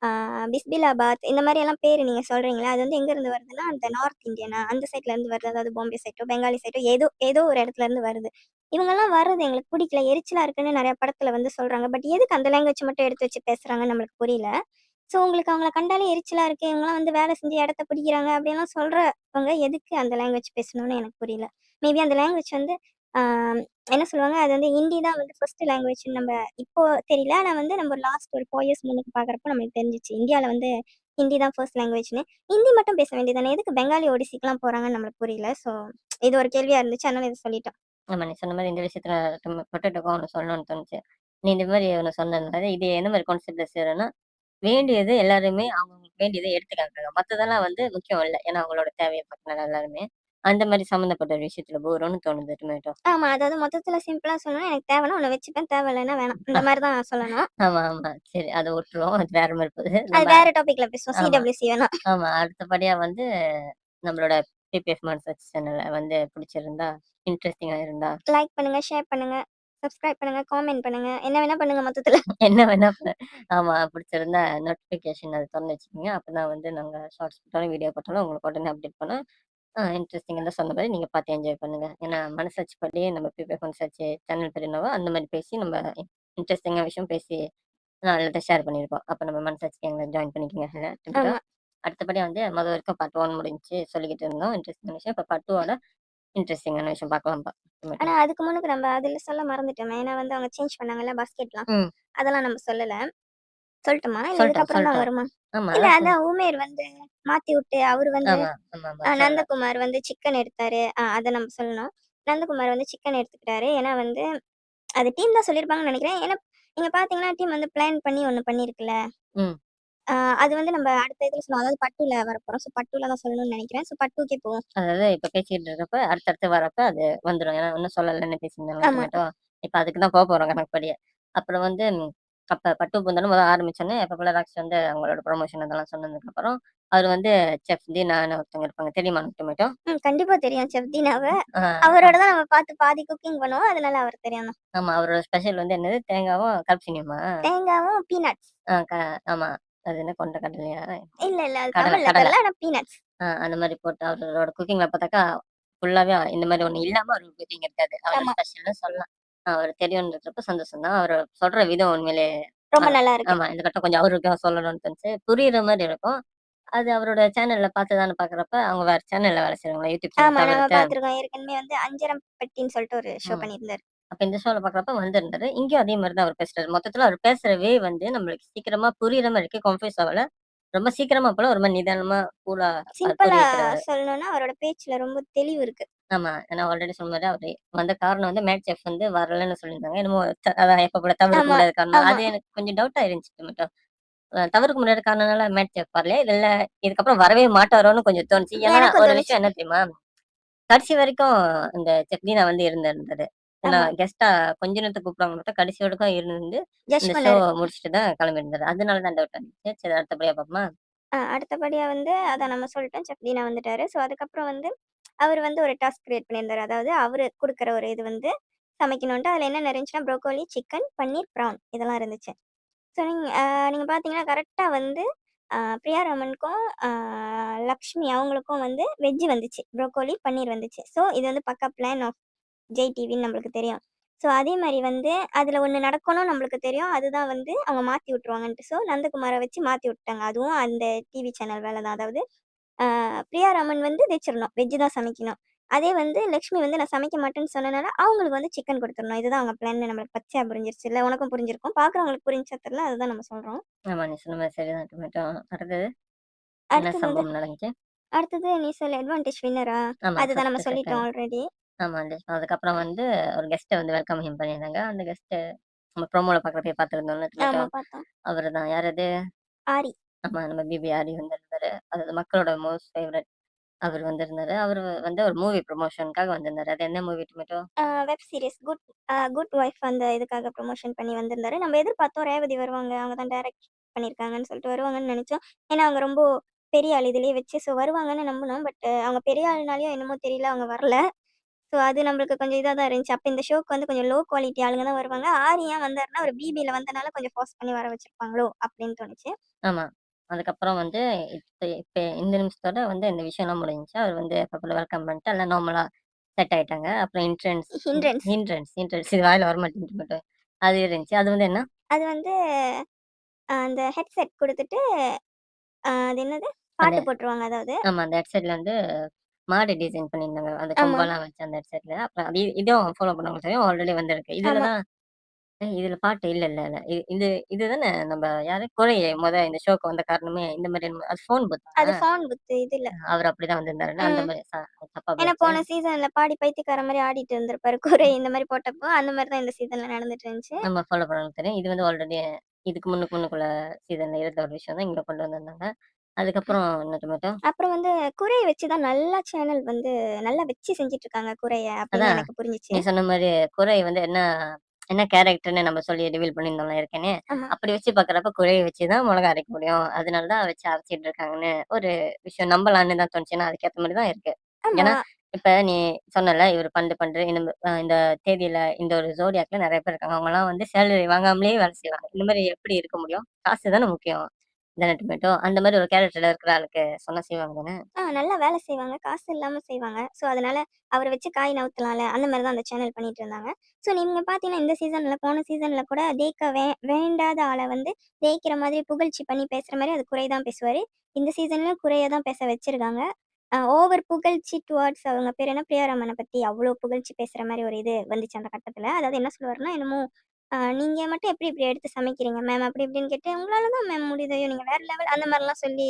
ஆ பிஸ்பிலாபாத் இந்த மாரியெல்லாம் பேரு நீங்க சொல்றீங்கல்ல, அது வந்து எங்கேருந்து வருதுன்னா, அந்த நார்த் இந்தியனா அந்த சைட்லேருந்து வருது. அதாவது பாம்பே சைட்டோ, பெங்காலி சைட்டோ ஏதோ ஏதோ ஒரு இடத்துலருந்து வருது. இவங்கலாம் வர்றது எங்களுக்கு பிடிக்கல. எரிச்சலா இருக்குன்னு நெறைய படத்துல வந்து சொல்றாங்க. பட் எதுக்கு அந்த லாங்குவேஜ் மட்டும் எடுத்து வச்சு பேசுறாங்கன்னு நம்மளுக்கு புரியல. ஸோ உங்களுக்கு அவங்கள கண்டாலே எரிச்சலா இருக்கு. இவங்கலாம் வந்து வேலை செஞ்சு இடத்த பிடிக்கிறாங்க அப்படின்லாம் சொல்றவங்க எதுக்கு அந்த லாங்குவேஜ் பேசணும்னு எனக்கு புரியல. மேபி அந்த லாங்குவேஜ் வந்து ஆ என்ன சொல்லுவாங்க, அது வந்து ஹிந்தி தான் வந்து ஃபர்ஸ்ட் லாங்குவேஜ்ன்னு நம்ம இப்போ தெரியல. ஆனா வந்து நம்ம லாஸ்ட் ஒரு 4 இயர்ஸ் முன்னுக்கு பார்க்குறப்போ நம்மளுக்கு தெரிஞ்சுச்சு. இந்தியால வந்து ஹிந்தி தான் ஃபர்ஸ்ட் லாங்குவேஜ்ன்னு. ஹிந்தி மட்டும் பேச வேண்டியது தானே. எதுக்கு பெங்காலி, ஒடிசிக்குலாம் போறாங்கன்னு நம்மளுக்கு புரியல. ஸோ இது ஒரு கேள்வியா இருந்துச்சு. அதனால இத சொல்லிட்டேன். ஆமா. நீ சொன்ன மாரி இந்த விஷயத்துல பொட்டேட்டோக்கும் ஒண்ணு சொல்லணும்னு தோணுச்சு. நீ இந்த மாரி ஒண்ணு சொன்னதுனால, இது எந்த மாரி கான்செப்ட்ல சேரும்னா, வேண்டியது எல்லாருமே அவங்கவங்களுக்கு வேண்டியத எடுத்துக்காங்க. மத்ததெல்லாம் வந்து முக்கியம் இல்ல. ஏன்னா அவங்களோட தேவைய பார்க்கணும் எல்லாருமே. அந்த மாரி சம்மந்தப்பட்ட ஒரு விஷயத்துல போறோம்னு தோணுது டொமேட்டோ. ஆமா. அதாவது மொத்தத்துல சிம்பிளா சொல்லணும்னா, எனக்கு தேவைன்னா உன்ன வச்சுப்பேன், தேவை இல்லன்னா வேணாம். இந்த மாரி தான் சொல்லணும். ஆமா, ஆமா. சரி அத விட்டுருவோம். அது வேற மாரி போகுது. அது நம்ம வேற டாபிக்ல பேசுவோம். ஆமா, சிடபிள்யூசி வேணாம். ஆமா. அடுத்தபடியா வந்து நம்மளோட பிபிஎஃப் மனசாட்சி சேனல வந்து பிடிச்சிருந்தா, இன்ட்ரஸ்டிங்கா இருந்தா லைக் பண்ணுங்க, ஷேர் பண்ணுங்க, சப்ஸ்கிரைப் பண்ணுங்க, காமெண்ட் பண்ணுங்க. என்ன வேணா பண்ணுங்க மொத்தத்துல. என்ன வேணா ஆமா பிடிச்சிருந்தா நோட்டிஃபிகேஷன் அது தொறந்து வச்சுக்கோங்க. அப்பதான் வந்து நாங்க ஷார்ட்ஸ் போட்டாலும், வீடியோ போட்டாலும் உங்களுக்கு உடனே அப்டேட் பண்ணும். இன்ட்ரெஸ்டிங்கா தான் சொன்ன மாரி நீங்க பார்த்து என்ஜாய் பண்ணுங்க. ஏன்னா மனசாட்சி படியே நம்ம பிபிஎஃப் மனசாட்சி சேனல் பேர் என்னவோ, அந்த மாரி பேசி நம்ம இன்ட்ரெஸ்டிங்கா விஷயம் பேசி நல்லத ஷேர் பண்ணியிருப்போம். அப்ப நம்ம மனசாட்சி கேங்ல ஜாயின் பண்ணிக்கங்க. இல்ல ஆமா. அடுத்தபடியா வந்து வரைக்கும் பார்ட் 1 முடிஞ்சுச்சு சொல்லிக்கிட்டு இருந்தோம். இன்ட்ரெஸ்டிங்கான விஷயம். இப்ப பார்ட் 2 இன்ட்ரெஸ்டிங்கான விஷயம் பார்க்கலாம்ப்பா. ஆனா அப்புறமேட்டு. அதுக்கு முன்னுக்கு நம்ம அதுல சொல்ல மறந்துட்டோமே. ஏன்னா வந்து அவங்க சேஞ்ச் பண்ணாங்கல்ல பாஸ்கெட்லாம். ம். அதெல்லாம் நம்ம சொல்லல. சொல்லட்டுமா? இல்ல சொல்ட்டோம், இதுக்கப்புறம் தான் சொல்ட்டோம். வருமா? ஆமா. இல்ல அதான் அதான் உமேர் வந்து மாத்தி விட்டு அவரு வந்து ஆமா, ஆமாமா. சொல்லலாம். நந்தகுமார் வந்து சிக்கன் எடுத்தாரு. அத நம்ம சொல்லணும். நந்தகுமார் வந்து சிக்கன் எடுத்துக்கிட்டாரு. ஏன்னா வந்து அது டீம் தான் சொல்லியிருப்பாங்கன்னு நெனைக்கிறேன். ஏன்னா நீங்க பார்த்தீங்கன்னா, டீம் வந்து பிளான் பண்ணி ஒண்ணு பண்ணியிருக்குல்ல. ம். ஆ அது வந்து நம்ம அடுத்த இதுல சொல்லுவோம். அதாவது பார்ட் 2ல வரப்போறோம். ஸோ பார்ட் 2ல தான் சொல்லணும்னு நெனைக்கிறேன். ஸோ பார்ட் 2க்கே போவோம். அதாவது இப்ப பேசிட்டு இருக்கப்ப, அடுத்தடுத்து வரப்ப அது வந்துரும். ஏன்னா இன்னும் சொல்லலன்னு பேசியிருந்தாங்க ஆமா. டொமேட்டோ. இப்ப அதுக்கு தான் போறோம் கணக்குப்படி. அப்புறம் வந்து அப்ப பட்டு பூந்தாலும் முதல்ல ஆரம்பிச்சோனே, எப்ப போல ராக்ஸ் வந்து அவங்களோட ப்ரமோஷன் அதெல்லாம் சொன்னதுக்கப்புறம், அவரு வந்து செஃப் தீனான்னு ஒருத்தவங்க இருப்பாங்க. தெரியுமா உனக்கு டொமேட்டோ? கண்டிப்பா தெரியும் செஃப் தீனாவ. ஆ, அவரோட ஆ. தான் நம்ம பார்த்து பாதி குக்கிங் பண்ணுவோம். அதனால அவர் தெரியும் தான். ஆமா. அவரோட ஸ்பெஷல் வந்து என்னது? தேங்காவும் கருப்பு தேங்காவும் பீனட்ஸ். ஆ ஆமா. அது என்ன கொண்ட கடலையா? இல்ல, இல்ல. அது கடல, தமிழ்ல கடல. தெரியல. ஆனா பீனட்ஸ். அந்த மாரி போட்டு அவரோட குக்கிங்ல பார்த்தாக்கா, ஃபுல்லாவே இந்த மாரி ஒண்ணு இல்லாம அவருக்கு குக்கிங் இருக்காது. அவரோட ஆமா. ஸ்பெஷல்ன்னு சொல்லலாம். அவரு தெரியும்ன்றப்ப சந்தோஷம் தான். அவரு சொல்ற விதம் உண்மையிலே அ ரொம்ப நல்லா இருக்கு. ஆமா. இந்த கட்டம் கொஞ்சம் அவருக்கா சொல்லணும்னு தோணுச்சு. புரியிற மாரி இருக்கும். அது அவரோட சேனல்ல பார்த்துதான்னு பார்க்குறப்ப, அவங்க வேற சேனல்ல வேலை செய்றாங்களா? யூடியூப் சேனல் ஆமா. நம்ம தவிர்த்து. பார்த்துருக்கோம். ஏற்கனவே வந்து அஞ்சரம் பெட்டின்னு சொல்லிட்டு ஒரு ஷோ ம். பண்ணியிருந்தாரு. அப்ப இந்த ஷோல பார்க்குறப்ப வந்திருந்தாரு. இங்கேயும் அதே மாரி தான் அவரு பேசுறாரு. மொத்தத்துல அவரு பேசுற வந்து நம்மளுக்கு சீக்கிரமா புரியிற மாரி இருக்கு. கன்ஃப்யூஸ் ஆவல. ரொம்ப சீக்கிரமா போல ஒரு மாரி நிதானமா, கூலா சிம்பிளா புரிய வைக்கிறாரு. சொல்லணும்னா, அவரோட பேச்சுல ரொம்ப தெளிவு இருக்கு. ஆமா. நான் ஆல்ரெடி சொன்ன மாரி அவரு வந்த காரணம் வந்து மேட் செஃப் வந்து வரலன்னு சொல்லியிருந்தாங்க. என்னமோ அதான் எப்ப போல தவிர்க்க ஆமா, முடியாத காரணம். ஆமா. அது எனக்கு கொஞ்சம் டவுட்டா இருந்துச்சு மட்டும். தவிர்க்க முடியாத காரணம்னால மேட் செஃப் வரலையா? இல்ல இதுக்கப்புறம் வரவே மாட்டாரோன்னு கொஞ்சம் தோணுச்சு. ஏன்னா எனக்கும் ஒரு தோணுச்சு. விஷயம் என்ன தெரியுமா? கடைசி வரைக்கும் இந்த செஃப் தீனா வந்து இருந்திருந்தாரு. ஏன்னா ஆமா. கெஸ்ட்டா கொஞ்ச நேரத்துக்கு கூப்பிடுவாங்க பார்த்தா கடைசி வரைக்கும் இருந்து ஜட்ஜ் இந்த ஷோ பண்ணாரு. முடிச்சுட்டு தான் கிளம்பியிருந்தாரு. அதனால தான் டவுட் வந்துச்சு. சரி அடுத்தபடியா பார்ப்போமா? அடுத்தபடியா வந்து அதான் நம்ம சொல்லிட்டோம். செஃப் தீனா வந்துட்டாரு. ஸோ, அதுக்கப்புறம் வந்து அவரு வந்து ஒரு டாஸ்க் கிரியேட் பண்ணியிருந்தாரு. அதாவது அவரு குடுக்குற ஒரு இது வந்து சமைக்கணுன்ட்டு. அதில என்னென்ன இருந்துச்சுன்னா, ப்ரோக்கோலி, சிக்கன், பன்னீர், ப்ரான் இதெல்லாம் இருந்துச்சு. ஸோ, நீங்க பார்த்தீங்கன்னா, கரெக்ட்டா வந்து பிரியா ரமனுக்கும், லக்ஷ்மி அவங்களுக்கும் வந்து வெஜ் வந்துச்சு. ப்ரோக்கோலி, பன்னீர் வந்துச்சு. ஸோ, இது வந்து பக்கா பிளான் ஆஃப் ஜெய் டிவின்னு நம்மளுக்கு தெரியும். ஸோ, அதே மாரி வந்து அதில ஒண்ணு நடக்கணும்னு நம்மளுக்கு தெரியும். அதுதான் வந்து அவங்க மாத்தி விட்டுருவாங்கன்ட்டு. ஸோ, நந்தகுமார வச்சு மாத்தி விட்டுட்டாங்க. அதுவும் அந்த டிவி சேனல் வேல தான். அதாவது பிரியா ரமன் வந்து வச்சிரணும். வெஜ் தான் சமைக்கணும். அதே வந்து லக்ஷ்மி வந்து நான் சமைக்க மாட்டேன்னு சொன்னனால, அவங்களுக்கு வந்து சிக்கன் குடுத்துரணும். இதுதான் அவங்க பிளான்னு நம்மளுக்கு பச்சையா புரிஞ்சிருச்சுல்ல. உனக்கும் புரிஞ்சிருக்கும். பார்க்குறவங்களுக்கு புரிஞ்சா தெரியல. அதுதான் நம்ம சொல்றோம். ஆமா நீ சொன்ன மாரி சரிதான் டொமேட்டோ. அடுத்தது என்ன அடுத்தது வந்து சம்பவம் நடந்துச்சு? அடுத்தது நீ சொல்லு அட்வான்டேஜ் வின்னரா? ஆமா அதுதான் நம்ம ஃபர்ஸ்ட்டு, சொல்லிட்டோம் செகண்ட். ஆல்ரெடி. ஆமா. அதுக்கப்புறம் வந்து ஒரு கெஸ்ட்ட வந்து வெல்கம் பண்ணியிருந்தாங்க. அந்த கெஸ்ட்டு நம்ம ப்ரோமோல பார்க்குறப்பயே பார்த்துருந்தோம்ல டொமேட்டோ. ஆமா பார்த்தோம். அவரு தான். யார் அது? ஆரி. ஆமா நம்ம பிபி ஆரி வந்திருந்தாரு. அதாவது மக்களோட மோஸ்ட் ஃபேவரைட் அவரு வந்திருந்தாரு. அவரு வந்து ஒரு மூவி ப்ரமோஷனுக்காக வந்திருந்தாரு. அது என்ன movie tomato? Web series good wife அந்த இதுக்காக ப்ரமோஷன் பண்ணி வந்திருந்தாரு. நம்ம எதிர்பார்த்தோம் ரேவதி வருவாங்க. அவங்க தான் டைரக்ட் பண்ணியிருக்காங்கன்னு சொல்லிட்டு வருவாங்கன்னு நெனைச்சோம். ஏன்னா அவங்க ரொம்ப பெரிய ஆள் இதுலயே வச்சு. ஸோ வருவாங்கன்னு நம்புனோம். பட் அவங்க பெரிய ஆளுனாலயோ என்னமோ தெரியல அவங்க வரல. ஸோ அது நம்மளுக்கு கொஞ்சம் இதா தான் இருந்துச்சு. அப்ப இந்த ஷோக்கு வந்து கொஞ்சம் லோ குவாலிட்டி ஆளுங்க தான் வருவாங்க. ஆரி ஏன் வந்தாருன்னா, ஒரு பிபில வந்தனால கொஞ்சம் ஃபோர்ஸ் பண்ணி வர வச்சிருப்பாங்களோ! அப்படின்னு தோணுச்சு. ஆமா. அதுக்கப்புறம் வந்து இப்ப இப்ப இந்த நிமிஷத்தோட வந்து இந்த விஷயம்லாம் முடிஞ்சுச்சு. அவர் வந்து எப்ப வெல்கம் பண்ணிட்டு எல்லாம் நார்மலா செட் ஆயிட்டாங்க. அப்புறம் ஹிண்ட்ரன்ஸ். ஹிண்ட்ரன்ஸ் இது வாயில வரமாட்டேங்குது மட்டும். அது இருந்துச்சு. அது வந்து என்ன? அது வந்து அந்த ஹெட்செட் குடுத்துட்டு, அது என்னது? அந்த பாட்டு போட்டுருவாங்க அதாவது. ஆமா. அந்த ஹெட்செட்ல வந்து மாடு டிசைன் பண்ணியிருந்தாங்க. அந்த ஆமா, கொம்பெல்லாம் வச்சு அந்த ஹெட்செட்ல. அப்புறம் அது இதுவும் ஃபாலோ பண்ணவங்களுக்கு தெரியும். ஆல்ரெடி வந்திருக்கு. இதுல ஆமா. தான் இதுல பாட்டு இல்ல. இதுதானே நம்ம யாரு குறையே இந்த ஷோக்கு வந்த காரணமே இந்த மாரி அது ஃபோன் அது பூத்தா? ஃபோன் பூத்து இதுல. அவரு அப்படிதான் வந்திருந்தாருல்ல. அந்த ம். மாரி தப்பா ஏன்னா போயிருச்சு. போன சீசன்ல பாடி பைத்தியக்காரன் மாரி ஆடிட்டு இருந்திருப்பாரு. குறை இந்த மாரி போட்டப்போ, அந்த மாரி தான் இந்த சீசன்ல நடந்துட்டு இருந்துச்சு. நம்ம ஃபாலோ பண்ணவங்களுக்கு தெரியும். இது வந்து ஆல்ரெடி இதுக்கு முன்னுக்குள்ள சீசன்ல இருந்த ஒரு விஷயம் தான் இங்க கொண்டு வந்திருந்தாங்க. அதுக்கப்புறம் என்னட்டமேட்டு அப்புறம் வந்து குறைய வச்சு தான் நல்லா சேனல் வந்து நல்லா வச்சு செஞ்சுட்டு இருக்காங்க குறைய அப்படின்னு அதான் எனக்கு புரிஞ்சுச்சு. நீ சொன்ன மாரி குறை வந்து என்ன என்ன கேரக்டர்ன்னு நம்ம சொல்லி ரிவீல் பண்ணியிருந்தோம்ல ஏற்கனவே. ஆமா, அப்படி வச்சு பார்க்குறப்ப குறைய வச்சு தான் மொளகா அரைக்க முடியும். அதனால தான் வச்சு அரைச்சிட்டு இருக்காங்கன்னு ஒரு விஷயம் நம்பலான்னு தான் தோணுச்சு. ஏன்னா அதுக்கேத்த மாரி தான் இருக்கு. ஆமா. ஏன்னா, இப்ப நீ சொன்னல்ல இவரு பண்று இந்த இந்த தேதியில இந்த ஒரு ஜோடியாக்ல நெறைய பேர் இருக்காங்க. அவங்கலாம் வந்து சேலரி வாங்காமலே வேலை செய்வாங்க. இந்த மாரி எப்படி இருக்க முடியும்? காசு தானே முக்கியம். தானே டொமேட்டோ. அந்த மாரி ஒரு கேரக்டர்ல இருக்கிற ஆளுக்கு சொன்னா செய்வாங்க தானே? நல்லா வேலை செய்வாங்க. காசு இல்லாம செய்வாங்க. ஸோ, அதனால அவர வச்சு காய் நவுத்தலாம்ல. அந்த மாரி தான் அந்த சேனல் பண்ணிட்டு இருந்தாங்க. ஸோ, நீங்க பார்த்தீங்கன்னா, இந்த சீசன்ல போன சீசன்ல கூட வேண்டாத ஆள வந்து ஜெயிக்கிற மாதிரி புகழ்ச்சி பண்ணி பேசுற மாரி அது குறை தான் பேசுவாரு. இந்த சீசன்லயும் குறைய தான் பேச வச்சிருக்காங்க. ஓவர் புகழ்ச்சி டுவார்ட்ஸ் அவங்க பேர் என்ன பிரியாரமன பத்தி அவ்ளோ புகழ்ச்சி பேசுற மாரி ஒரு இது வந்துச்சு அந்த கட்டத்துல. அதாவது என்ன சொல்லுவாருன்னா, என்னமோ நீங்க மட்டும் எப்படி இப்படி எடுத்து சமைக்கிறீங்க மேம்? அப்படி இப்படின்னு கேட்டு, உங்களால தான் மேம் முடியுது. ஐயோ! நீங்க வேற லெவல் அந்த மாரிலாம் சொல்லி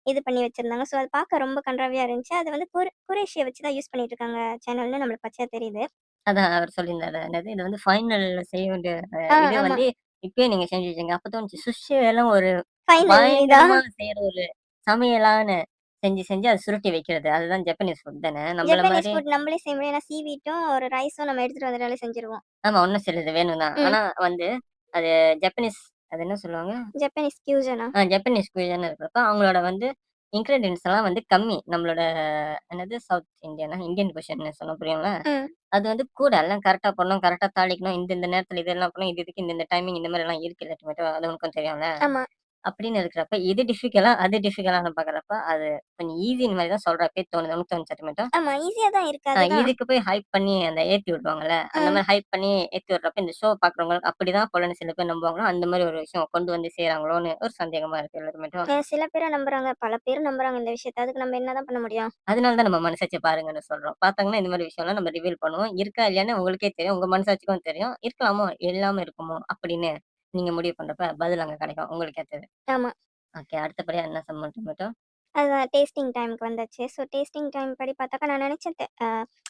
இது பண்ணி வச்சிருந்தாங்க. ஸோ, அது பார்க்க ரொம்ப கண்றாவியா இருந்துச்சு. அது வந்து குரேஷிய வச்சு தான் யூஸ் பண்ணிட்டு இருக்காங்க சேனல்னு நம்மளுக்கு பச்சையா தெரியுது. அதான் அவர் சொல்லியிருந்தாரு. என்னது இது வந்து ஃபைனல்ல செய்ய வேண்டிய இது ஆமா. வந்து இப்பயே நீங்க செஞ்சு வச்சீங்க. அப்ப தோணுச்சு சுஷியெல்லாம் ஒரு ஃபைனல் இதா? பயங்கரமா செய்ற ஒரு சமையலான்னு செஞ்சு அத சுருட்டி வைக்கிறது. அதுதான் ஜப்பனீஸ் ஃபுட் தானே. நம்மள ஜப்பனீஸ் மாரி ஃபுட் நம்மளே செய்ய முடியும். ஏன்னா சீவிட்டும், ஒரு ரைஸும் நம்ம எடுத்துட்டு வந்துட்டாலே செஞ்சுருவோம். ஆமா இன்னும் சிலது வேணும் தான். ம். ஆனா வந்து அது ஜப்பனீஸ் அது என்ன சொல்லுவாங்க? ஜப்பனீஸ் ஃபியூஷனா? ஜப்பனீஸ் குயிசன் இருக்கிறப்ப அவங்களோட வந்து இன்கிரீடியன்ட்ஸ் எல்லாம் வந்து கம்மி. நம்மளோட என்னது சவுத் இந்தியனா? இந்தியன் குயிசன்னு சொன்னா புரியும்ல? ம். அது வந்து கூட எல்லாம் கரெக்ட்டா பண்ணணும், கரெக்ட்டா தாளிக்கணும். இந்த நேரத்துல இதெல்லாம் பண்ணணும். இதுக்கு இந்த டைமிங் இந்த மாரிலாம் இருக்கு இல்ல அது உனக்கும் தெரியும்ல? ஆமா. அப்படின்னு இருக்கிறப்ப, இது டிஃபிகலா, அது டிஃபிகலான்னு பார்க்குறப்ப, அது கொஞ்சம் ஈஸின்னு மாரி தான் சொல்றப்பயே தோணுது. உனக்கு தோணுச்சா டொமேட்டோ? ஆமா. ஈஸியா தான் இருக்கு. அதுதான். இதுக்கு போய் ஹைப் பண்ணி அந்த ஏத்தி விடுவாங்கல்ல, அந்த ம். மாரி ஹைப் பண்ணி ஏத்தி விடுறப்ப, இந்த ஷோ பார்க்குறவங்களுக்கு அப்படிதான் போலன்னு சில பேர் நம்புவாங்களோ, அந்த மாரி ஒரு விஷயம் கொண்டு வந்து செய்றாங்களோன்னு ஒரு சந்தேகமா இருக்கு எல்லாருமேட்டும். சில பேர நம்புறாங்க. பல பேர் நம்புறாங்க இந்த விஷயத்த. அதுக்கு நம்ம என்னதான் பண்ண முடியும்? அதனால தான் நம்ம மனசாட்சி பாருங்கன்னு சொல்றோம். பார்த்தாங்கன்னா இந்த மாரி விஷயம்லாம் நம்ம ரிவீல் பண்ணுவோம். இருக்கா இல்லையான்னு உங்களுக்கே தெரியும். உங்க மனசாட்சிக்கும் தெரியும். இருக்கலாமோ, இல்லாம இருக்குமோ அப்படின்னு நீங்க முடிவு பண்றப்ப பதில் அங்க கிடைக்கும். உங்களுக்கு ஏத்தது. ஆமா. ஓகே. அடுத்தபடியா என்ன சம்மன் டொமேட்டோ? அதுதான் டேஸ்டிங் டைம்க்கு வந்தாச்சு. ஸோ டேஸ்டிங் டைம் படி பார்த்தாக்கா நான் நினச்சேன்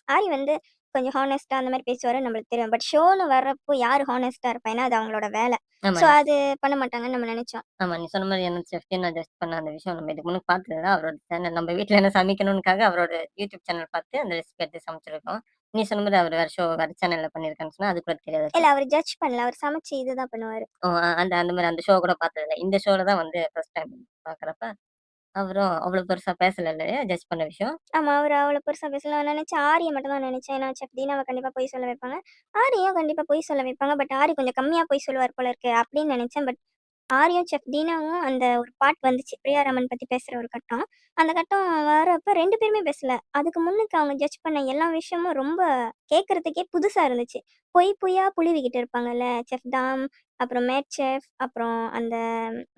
ஆரி வந்து கொஞ்சம் ஹானஸ்ட்டா அந்த மாரி பேசுவாருன்னு நம்மளுக்கு தெரியும். பட் ஷோன்னு வர்றப்போ யார் ஹானஸ்ட்டா இருப்பா? ஏன்னா அது அவங்களோட வேல. ஆமா. ஸோ அது பண்ண மாட்டாங்கன்னு நம்ம நெனச்சோம். ஆமா. நீ சொன்ன மாரி என்ன செஃப்க்கு நான் ஜட்ஜ் பண்ண அந்த விஷயம் நம்ம இதுக்கு முன்ன பார்த்தது தான். அவரோட சேனல் நம்ம வீட்ல என்ன சமைக்கணும்னுக்காக அவரோட யூடியூப் சேனல் பார்த்து அந்த ரெசிபி எடுத்து சமைச்சிருக்கோம். நீ சொன்ன மாரி அவர் வேற வேற சேனல்ல பண்ணியிருக்கான்னு சொன்னா, அது கூட தெரியாது. இல்ல அவரு ஜட்ஜ் பண்ணல. அவரு சமைச்சு இதுதான் பண்ணுவாரு. ஓ! அந்த அந்த மாரி அந்த ஷோ கூட பார்த்ததில்ல. இந்த ஷோல தான் வந்து ஃபர்ஸ்ட் டைம் பார்க்குறப்ப, அவரும் அவ்வளோ பெருசா பேசல இல்லையா? ஜட்ஜ் பண்ண விஷயம். ஆமா. அவரு அவ்வளோ பெருசா பேசல. நான் நெனச்சேன் ஆரிய மட்டும் தான் நெனச்சேன். ஏன்னா செஃப் தீனாவ கண்டிப்பா பொய் சொல்ல வைப்பாங்க. ஆரியும் கண்டிப்பா பொய் சொல்ல வைப்பாங்க. பட் ஆரி கொஞ்சம் கம்மியா பொய் சொல்லுவார் போல இருக்கு அப்படின்னு நெனச்சேன். பட் ஆரியும், செஃப் தீனாவும் அந்த ஒரு பார்ட் வந்துச்சு. பிரியாரமன் பத்தி பேசுற ஒரு கட்டம். அந்த கட்டம் வரப்ப 2 பேருமே பேசல. அதுக்கு முன்னுக்கு அவங்க ஜட்ஜ் பண்ண எல்லா விஷயமும் ரொம்ப கேட்கறதுக்கே புதுசா இருந்துச்சு. பொய் பொய்யா புழுவிக்கிட்டு இருப்பாங்கல்ல. செஃப் தாம், அப்புறம் மேட் செஃப், அப்புறம் அந்த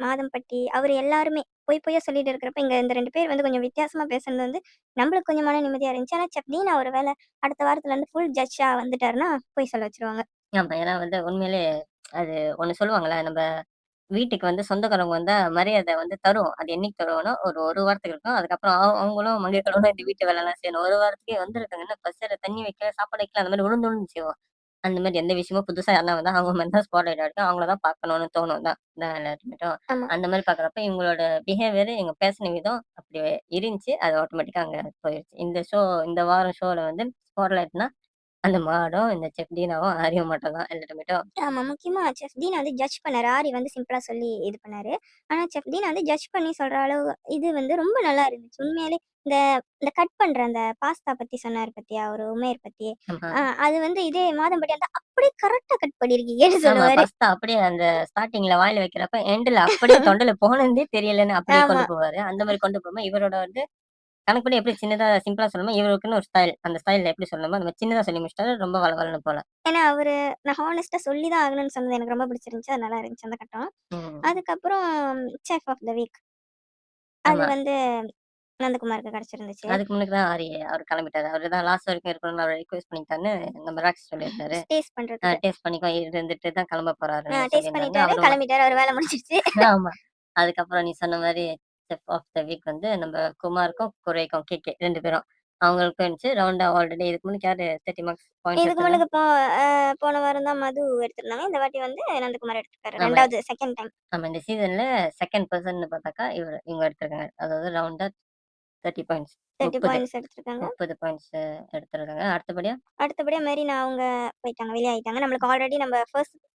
மாதம்பட்டி அவரு எல்லாருமே பொய் பொய்யா சொல்லிட்டு இருக்கிறப்ப, இங்க இந்த 2 பேர் வந்து கொஞ்சம் வித்தியாசமா பேசுனது வந்து நம்மளுக்கு கொஞ்சம் மன நிம்மதியா இருந்துச்சு. ஆனா செஃப் தீனா ஒரு வேள அடுத்த வாரத்துல இருந்து ஃபுல் ஜட்ஜா வந்துட்டாருன்னா, பொய் சொல்ல வச்சுருவாங்க. ஆமா. ஏன்னா வந்து உண்மையிலே அது ஒண்ணு சொல்லுவாங்கல்ல, நம்ப வீட்டுக்கு வந்து சொந்தக்காரவங்க வந்தா மரியாதை வந்து தருவோம். அது என்னைக்கு தருவோம்னா, ஒரு 1 வாரத்துக்கு இருக்கும். அதுக்கப்புறம் அவங்களும் மங்கைகளோட இந்த வீட்டு வேலைலாம் செய்யணும். 1 வாரத்துக்கே வந்திருக்காங்க. என்ன பசில தண்ணி வைக்கல, சாப்பாடு வைக்கல அந்த மாரி உழுந்து உழுந்து செய்வோம். அந்த மாரி எந்த விஷயமும் புதுசா யாருனா வந்தா அவங்க மேல தான் ஸ்பாட் லைட் அடிக்கும். அவங்கள தான் பார்க்கணும்னு தோணும் தான் எல்லாருக்குமேட்டும். ஆமா. அந்த மாரி பார்க்குறப்ப இவங்களோட பிஹேவியர் இவங்க பேசின விதம் அப்படி இருந்துச்சு. அது ஆட்டோமேட்டிக்கா அங்க போயிருச்சு. இந்த வாரம் ஷோல வந்து ஸ்பாட் லைட்னா அந்த மாடும், இந்த செஃப் டீனாவும், ஆரியும் மட்டும் தான் எல்லா டொமேட்டோ. ஆமா. முக்கியமா செஃப் தீனா வந்து ஜட்ஜ் பண்ணாரு. ஆரி வந்து சிம்பிளா சொல்லி இது பண்ணாரு. ஆனா செஃப் தீனா வந்து ஜட்ஜ் பண்ணி சொல்ற அளவு இது வந்து ரொம்ப நல்லா இருந்துச்சு. உண்மையாலே இந்த இந்த கட் பண்ற அந்த பாஸ்தா பத்தி சொன்னாரு பாத்தியா? ஒரு உமேர் பத்தி. ஆமா. அது வந்து இதே மாதம்பட்டி இருந்தா அப்படியே கரெக்ட்டா கட் பண்ணியிருக்கீங்கன்னு ஆமா. சொல்லுவாரு. பாஸ்தா அப்படியே அந்த ஸ்டார்ட்டிங்ல வாயில வைக்கிறப்ப, எண்டுல அப்படியே தொண்டையில போனதே தெரியலன்னு அப்படியே ஆமா. கொண்டு போவாரு. அந்த மாரி கொண்டு போகாம, இவரோட வந்து கணக்கு பண்ணி எப்படி சின்னதா சிம்பிளா சொல்லணுமோ, இவருக்குன்னு ஒரு ஸ்டைல். அந்த ஸ்டைல்ல எப்படி சொல்லணுமோ, அந்த மாரி சின்னதா சொல்லி முடிச்சுட்டாரு. ரொம்ப வழவழன்னு போல. ஏன்னா அவரு நான் ஹானஸ்ட்டா சொல்லி தான் ஆகணும்னு சொன்னது எனக்கு ரொம்ப பிடிச்சிருந்துச்சு. அது நல்லா இருந்துச்சு அந்த கட்டம். ம். அதுக்கப்புறம் செஃப் ஆஃப் த வீக் அது ஆமா. வந்து நந்தகுமாருக்கு கிடைச்சிருந்துச்சு. அதுக்கு முன்னுக்கு தான் அவரு கிளம்பிட்டாரு. அவரு தான் லாஸ்ட் வரைக்கும் இருக்கணும்னு அவர ரிக்வெஸ்ட் பண்ணிட்டாருன்னு நம்ம ராக்ஸ் சொல்லியிருந்தாரு. டேஸ்ட் பண்றதுக்கு. டேஸ்ட் பண்ணிக்கோ இருந்துட்டு தான் கிளம்ப போறாருன்னு டேஸ்ட் சொல்லியிருந்தாருன்னு பண்ணிட்டாரு, அவரும் கிளம்பிட்டாரு. அவரு வேல முடிஞ்சிருச்சு. ஆமா. அதுக்கப்புறம் நீ சொன்ன மாரி செஃப் ஆஃப் த வீக் வந்து நம்ம குமாருக்கும், குரைக்கும் கேகே 2 பேரும். அவங்களுக்கும் இருந்துச்சு. ரவுண்டா ஆல்ரெடி இதுக்கு முன்னுக்கு யாரு 30 மார்க்ஸ் பாயிண்ட்ஸ் இதுக்கு எடுத்ததா? முன்னுக்கு போன வாரம் தான் மது எடுத்திருந்தாங்க. இந்த வாட்டி வந்து நந்தகுமார் எடுத்திருக்காரு. ஆமா. 2வது செகண்ட் டைம். ஆமா. இந்த சீசன்ல 2nd பெர்சன்னு பார்த்தாக்கா இவங்க எடுத்திருக்காங்க. அதாவது ரவுண்டா 30 பாயிண்ட்ஸ். 30 30 பாயிண்ட்ஸ் எடுத்திருக்காங்க. 30 பாயிண்ட்ஸ் எடுத்திருக்காங்க. அடுத்தபடியா அடுத்தபடியா மெரினா அவங்க போயிட்டாங்க. வெளியாயிட்டாங்க. நம்மளுக்கு ஆல்ரெடி நம்ம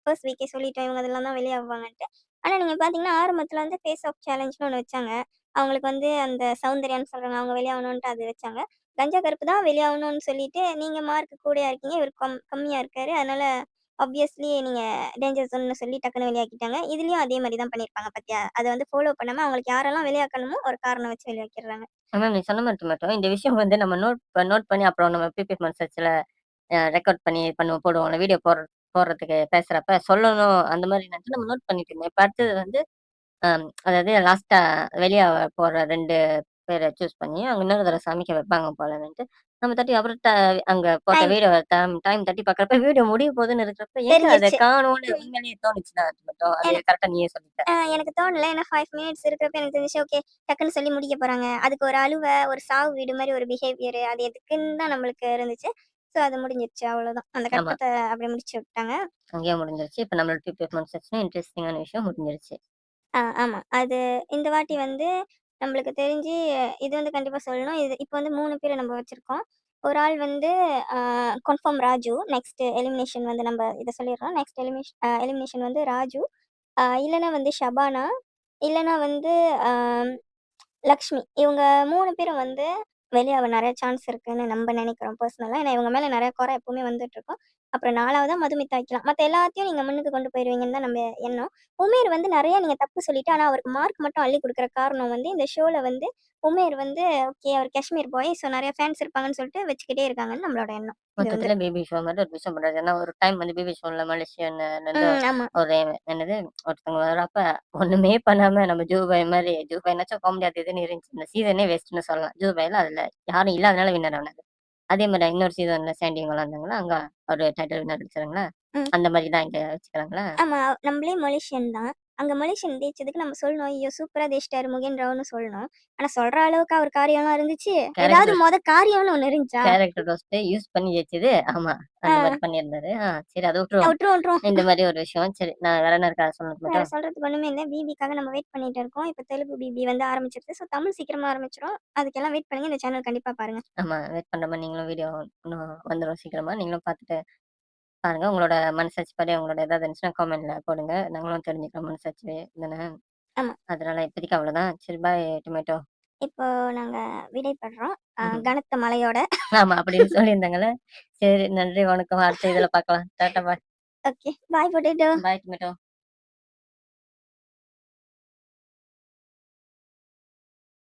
ஃபர்ஸ்ட் வீக்கே சொல்லிட்டோம். இவங்க இதெல்லாம் தான் வெளியாவாங்கன்ட்டு. ஆனா நீங்க பார்த்தீங்கன்னா, ஆரம்பத்துல வந்து ஃபேஸ் ஆஃப் சேலஞ்சுன்னு ஒண்ணு வச்சாங்க. அவங்களுக்கு வந்து அந்த சௌந்தர்யான்னு சொல்றாங்க. அவங்க வெளியாகணுன்ட்டு அது வச்சாங்க. கஞ்சா கருப்பு தான் வெளியாகணும்னு சொல்லிட்டு, நீங்க மார்க் கூடயா இருக்கீங்க. இவரு கம்மியா இருக்காரு. அதனால ஆப்வியஸ்லி நீங்க டேஞ்சர் ஜோன்னு சொல்லி டக்குனு வெளியாக்கிட்டாங்க. இதுலயும் அதே மாரி தான் பண்ணியிருப்பாங்க பாத்தியா? அத வந்து ஃபாலோ பண்ணாம அவங்களுக்கு யாரெல்லாம் வெளியாக்கணுமோ ஒரு காரணம் வச்சு வெளியாக்கிடுறாங்க. மேம் நீ சொன்ன மாரி மட்டும் இந்த விஷயம் வந்து நம்ம நோட் பண்ணி அப்புறம் நம்ம பிபிஎஃப் சர்ச்ல ரெக்கார்ட் பண்ணி போடுவோம்ல. வீடியோ போடுறதுக்கு பேசுறப்ப சொல்லணும் அந்த மாரி நினைச்சு நம்ம நோட் பண்ணிட்டு இருந்தோம். இப்ப அடுத்தது வந்து அதாவது லாஸ்ட்டா வெளிய போற 2 பேர சூஸ் பண்ணி, அவங்க இன்னொரு தடவ சமைக்க வைப்பாங்க போலன்னுட்டு, நம்ம தட்டி அப்புறம் அங்க போட்ட டைம் வீடியோ டைம் தட்டி பார்க்குறப்ப வீடியோ முடிய போதுன்னு இருக்கிறப்ப, எங்க அத தெரிஞ்சிருச்சு. காணோம்னு உண்மையிலேயே தோணுச்சுதான் அது மட்டும். அது என கரெக்ட்டா நீயே சொல்லிட்ட. எனக்கு தோணல. ஏன்னா 5 மினிட்ஸ் இருக்கிறப்ப எனக்கு தெரிஞ்சுச்சு, ஓகே டக்குன்னு சொல்லி முடிக்க போறாங்க. அதுக்கு ஒரு அழுவ, ஒரு சாவு வீடு மாரி ஒரு பிஹேவியர் அது எதுக்குன்னு தான் நம்மளுக்கு இருந்துச்சு. ஸோ அது முடிஞ்சிருச்சு அவ்வளோதான். அந்த ஆமா. கட்டத்த அப்படியே முடிச்சு விட்டாங்க. அங்கேயே முடிஞ்சிருச்சு. இப்ப நம்மளோட பிபிஎஃப் சர்ச்ல இன்ட்ரஸ்டிங்கான விஷயம் முடிஞ்சிருச்சு. ஆமா. அது இந்த வாட்டி வந்து நம்மளுக்கு தெரிஞ்சு இது வந்து கண்டிப்பா சொல்லணும். இது இப்ப வந்து 3 பேர நம்ம வச்சிருக்கோம். ஒரு ஆள் வந்து அ கன்ஃபார்ம் ராஜு. நெக்ஸ்ட் எலிமினேஷன் வந்து நம்ம இத சொல்லிடுறோம். நெக்ஸ்ட் எலிமினேஷன் வந்து ராஜு. இல்லன்னா வந்து ஷபானா. இல்லன்னா வந்து அ லக்ஷ்மி. இவங்க 3 பேரும் வந்து வெளியாக நெறைய சான்ஸ் இருக்குன்னு நம்ப நெனைக்கிறோம் பர்சனலா. ஏன்னா இவங்க மேல நெறைய குறை எப்பவுமே வந்துட்டுருக்கும். அப்புறம் 4வதா மதுமிதா வைக்கலாம். மத்த எல்லாத்தையும் நீங்க முன்னுக்கு கொண்டு போயிருவீங்கன்னு தான் நம்ம எண்ணம். உமேர் வந்து நெறைய நீங்க தப்பு சொல்லிட்டு, ஆனா அவருக்கு மார்க் மட்டும் அள்ளி குடுக்குற காரணம் வந்து இந்த ஷோல வந்து உமேர் வந்து ஓகே அவர் காஷ்மீர் பாய். ஸோ நெறைய ஃபேன்ஸ் இருப்பாங்கன்னு சொல்லிட்டு வச்சுக்கிட்டே இருக்காங்கன்னு நம்மளோட எண்ணம். இது வந்து. மொத்தத்துல பேபி ஷோ மாரி ஒரு விஷயம் பண்றாரு. ஏன்னா ஒரு டைம் வந்து பேபி ஷோல மலேசியன்லருந்து ஆமா. ஒரு என்னது ஒருத்தவங்க வர்றப்ப ஒண்ணுமே பண்ணாம நம்ம ஜூபாய் மாரி ஜூபாய்னாச்சும் காமெடி அது இதுன்னு இருந்துச்சு. இந்த சீசனே வேஸ்ட்ன்னு சொல்லலாம். ஜூபாய்ல அதுல யாரும் இல்லாதனால வின்னர் ஆனாரு. அதே மாரி இன்னொரு சீசன்ல சாண்டி இவங்கலாம் இருந்தாங்களா, அங்க ஒரு டைட்டில் வின்னர் அடிச்சாங்களா? ம். அந்த மாரி தான் இங்க வச்சுக்கிறாங்களா? ஆமா. நம்மளே மலேசியன் தான். அங்க மலேசியன் ஜெயிச்சதுக்கு நம்ம சொல்லணும். ஐயோ! சூப்பரா ஜெயிச்சிட்டாரு முகேன் ராவ்னு சொல்லணும். ஆனா சொல்ற அளவுக்கு அவர் காரியம்லாம் இருந்துச்சு. ஏதாவது கேரக்டர் காரியம்னு ஒண்ணு இருந்துச்சா? கேரக்டர் ரோஸ்ட்ட யூஸ் பண்ணி ஜெயிச்சது. ஆமா. ஆ அந்த மாரி பண்ணியிருந்தாரு. சரி அத விட்டுருவோம். விட்டுருவோம், விட்டுருவோம். இந்த மாரி ஒரு விஷயம். சரி நான் வேற என்ன இருக்கா சொல்லணும் வேற மட்டும்? சொல்றதுக்கு ஒண்ணுமே இல்ல. பிபிக்காக நம்ம வெயிட் பண்ணிட்டு இருக்கோம். இப்ப தெலுங்கு பிபி வந்து ஆரம்பிச்சிருச்சு. ஸோ தமிழ் சீக்கிரமா ஆரம்பிச்சுரும். அதுக்கெல்லாம் வெயிட் பண்ணுங்க. இந்த சேனல் கண்டிப்பா பாருங்க. ஆமா. வெயிட் பண்ற மாரி நீங்களும் வீடியோ இன்னும் வந்துரும் சீக்கிரமா. நீங்களும் பார்த்துட்டு பாருங்க. உங்களோட மனசாட்சிப்படி உங்களோட ஏதாவது இருந்துச்சுன்னா காமெண்ட்ல போடுங்க. நாங்களும் தெரிஞ்சுக்கிறோம் மனசாட்சி தானே. ஆமா. அதனால இப்போதைக்கு அவ்வளோதான். சரி பாய் டொமேட்டோ. இப்போ நாங்க விடைபெறுறோம். ம்ஹ்ம். கனத்த மழையோட. ஆமா அப்படின்னு சொல்லியிருந்தாங்கல்ல. சரி நன்றி, வணக்கம். அடுத்த இதுல பார்க்கலாம். டாட்டா பாய். ஓகே. பாய் பொட்டேட்டோ. பாய் டொமேட்டோ.